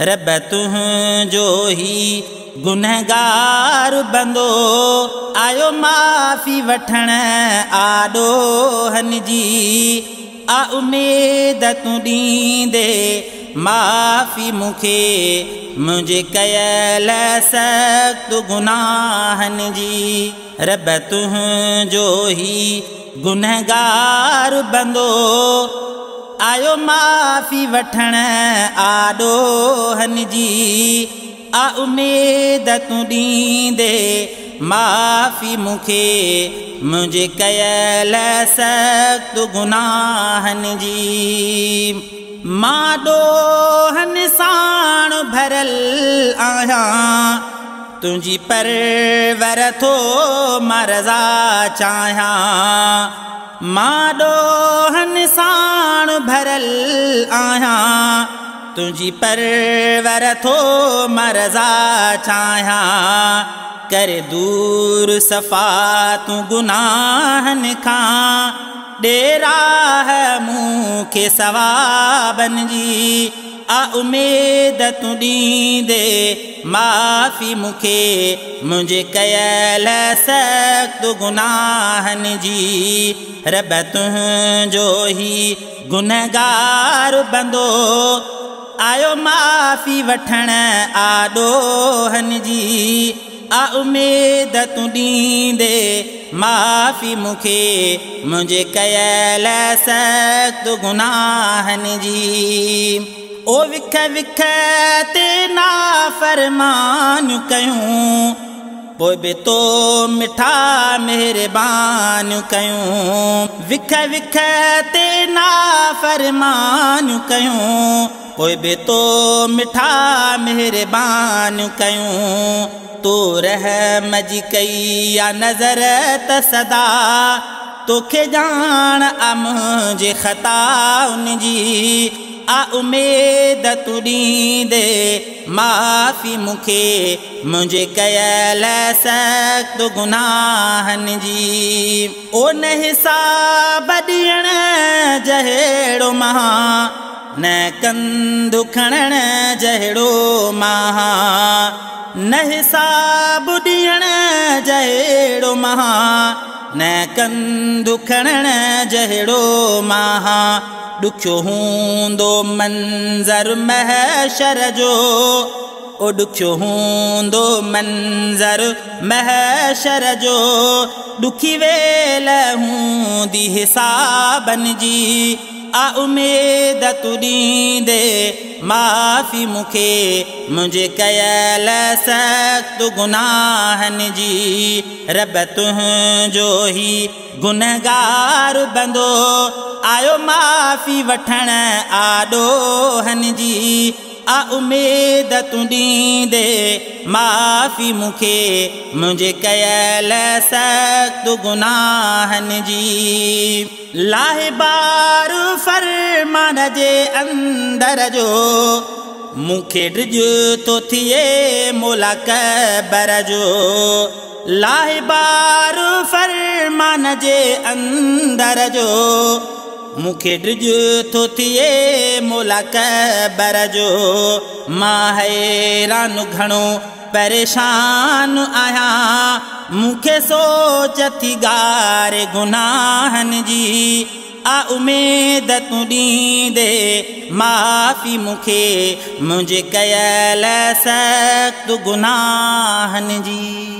रब तुंहिंजो ही गुनहगार बंदो आयो माफ़ी वठण आॾो हन जी आ उमेद तूं ॾींदे माफ़ी मूंखे मुंहिंजे कयल सख़्त गुनाहनि जी। रब तुंहिंजो ही गुनहगार बंदो आयो माफ़ी वठण आॾो हन जी आ उमेद तूं ॾींदे माफ़ी मूंखे मुंहिंजे कयल सख़्त गुनाहनि जी। मां ॾोहनि साण भरियल आहियां तुंहिंजी परवर थो मां रज़ा चाहियां। मां ॾोहनि साण भरियल आहियां तुंहिंजी परवर थो मां रज़ा चाहियां। कर दूर सफ़ा तूं गुनाहनि खां ॾेरा है मूंखे सवाबनि जी आ उमेद तूं ॾींदे माफ़ी मूंखे मुंहिंजे कयल सख़्त गुनाहनि जी। रब तुंहिंजो ही गुनहगार बंदो आयो माफ़ी वठण आॾो हन जी आ उमेद तूं ॾींदे माफ़ी मूंखे मुंहिंजे कयल सख़्त गुनाहनि जी। ओ विख विख ते नाफ़रमानियूं कयूं पोइ बि तो मिठा महिरबानियूं कयूं। विख विख ते नाफ़रमानियूं कयूं पोइ बि तो मिठा महिरबानियूं कयूं। तो रहम जी कई या नज़र त सदा तोखे ॼाण आ मुंहिंजे ख़ताउनि जी आ उमेद तूं ॾींदे माफ़ी मूंखे मुंहिंजे कयल सख़्त गुनाहनि जी। ओ न हिसाब ॾियण जहिड़ो महा न कंदु खणण जहिड़ो महा न हिसाब ॾियण जहिड़ो महा न कंदु खणण जहिड़ो महा। ॾुखियो हूंदो मंज़र महशर जो ओ ॾुखियो हूंदो मंज़र महशर जो ॾुखी वेल हूंदी हिसाबनि जी आ उमेद तूं ॾींदे माफ़ी मूंखे मुंहिंजे कयल सख़्त गुनाहनि जी। रब तुंहिंजो ही गुनहगार बंदो आयो माफ़ी वठण आॾो हन जी आ उमेद तूं ॾींदे माफ़ी मूंखे मुंहिंजे कयल सख़्त गुनाहनि जी। लाहिबार फरमान जे अंदर जो मूंखे ड्रिज थो थिए मौला क़बर जो। लाहिबार फरमान जे अंदर जो मूंखे ड्रिज थो थिए मौला क़बर जो। मां हैरान घणो परेशान आहियां मूंखे सोच थी गारे गुनाहनि जी आ उमेद तूं ॾींदे माफ़ी मूंखे मुंहिंजे कयल सख़्त गुनाहनि जी।